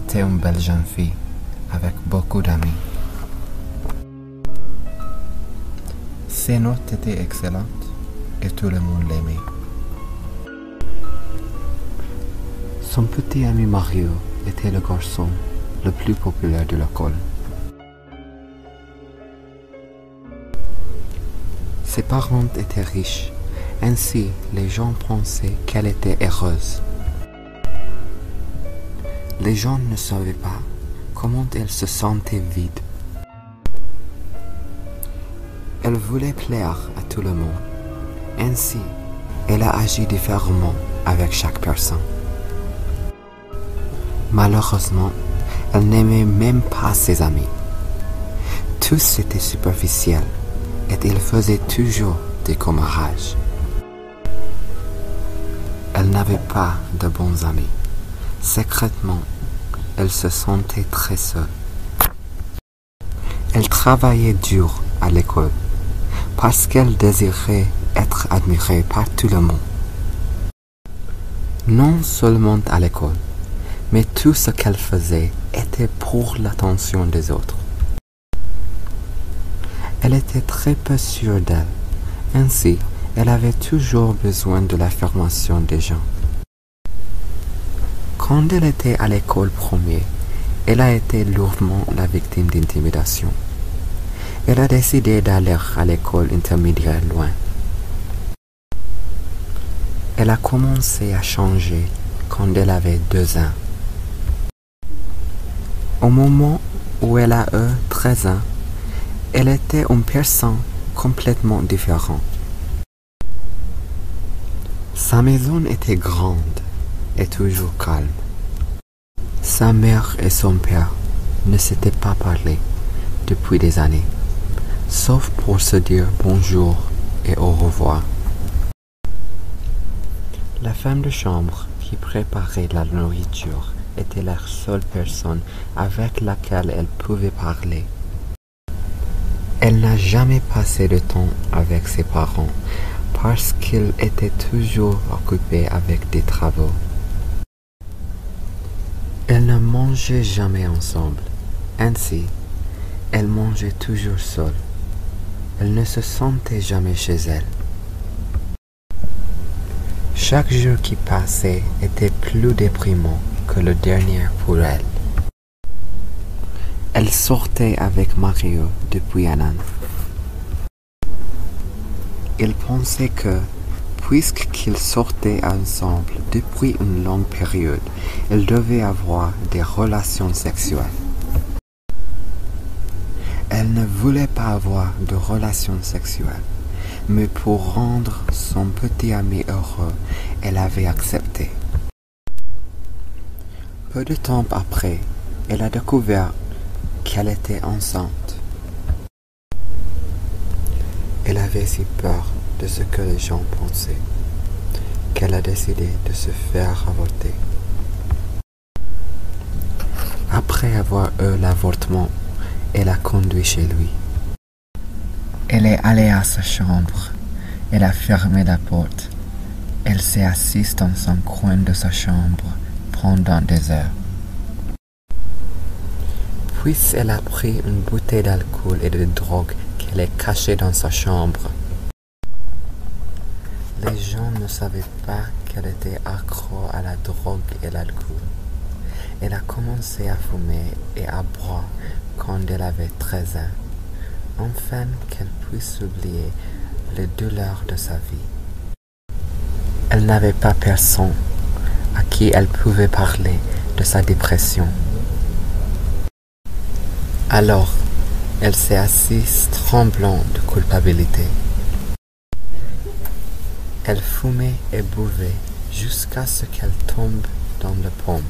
était une belle jeune fille, avec beaucoup d'amis. Ses notes étaient excellentes et tout le monde l'aimait. Son petit ami Mario était le garçon le plus populaire de l'école. Ses parents étaient riches, ainsi les gens pensaient qu'elle était heureuse. Les gens ne savaient pas comment elle se sentait vide. Elle voulait plaire à tout le monde. Ainsi, elle a agi différemment avec chaque personne. Malheureusement, elle n'aimait même pas ses amis. Tous étaient superficiels et ils faisaient toujours des commérages. Elle n'avait pas de bons amis. Secrètement, elle se sentait très seule. Elle travaillait dur à l'école parce qu'elle désirait être admirée par tout le monde. Non seulement à l'école, mais tout ce qu'elle faisait était pour l'attention des autres. Elle était très peu sûre d'elle. Ainsi, elle avait toujours besoin de l'affirmation des gens. Quand elle était à l'école première, elle a été lourdement la victime d'intimidation. Elle a décidé d'aller à l'école intermédiaire loin. Elle a commencé à changer quand elle avait 2 ans. Au moment où elle a eu 13 ans, elle était une personne complètement différente. Sa maison était grande et toujours calme. Sa mère et son père ne s'étaient pas parlé depuis des années, sauf pour se dire bonjour et au revoir. La femme de chambre qui préparait la nourriture était la seule personne avec laquelle elle pouvait parler. Elle n'a jamais passé de temps avec ses parents parce qu'ils étaient toujours occupés avec des travaux. Elles ne mangeaient jamais ensemble. Ainsi, elle mangeait toujours seule. Elle ne se sentait jamais chez elle. Chaque jour qui passait était plus déprimant que le dernier pour elle. Elle sortait avec Mario depuis un an. Il pensait que, puisqu'ils sortaient ensemble depuis une longue période, ils devaient avoir des relations sexuelles. Elle ne voulait pas avoir de relations sexuelles, mais pour rendre son petit ami heureux, elle avait accepté. Peu de temps après, elle a découvert qu'elle était enceinte. Elle avait si peur de ce que les gens pensaient qu'elle a décidé de se faire avorter. Après avoir eu l'avortement, elle a conduit chez lui. Elle est allée à sa chambre. Elle a fermé la porte. Elle s'est assise dans un coin de sa chambre pendant des heures. Puis elle a pris une bouteille d'alcool et de drogue qu'elle a cachée dans sa chambre. Les gens ne savaient pas qu'elle était accro à la drogue et l'alcool. Elle a commencé à fumer et à boire quand elle avait 13 ans, afin qu'elle puisse oublier les douleurs de sa vie. Elle n'avait pas personne à qui elle pouvait parler de sa dépression. Alors, elle s'est assise tremblant de culpabilité. Elle fumait et buvait jusqu'à ce qu'elle tombe dans le pomme.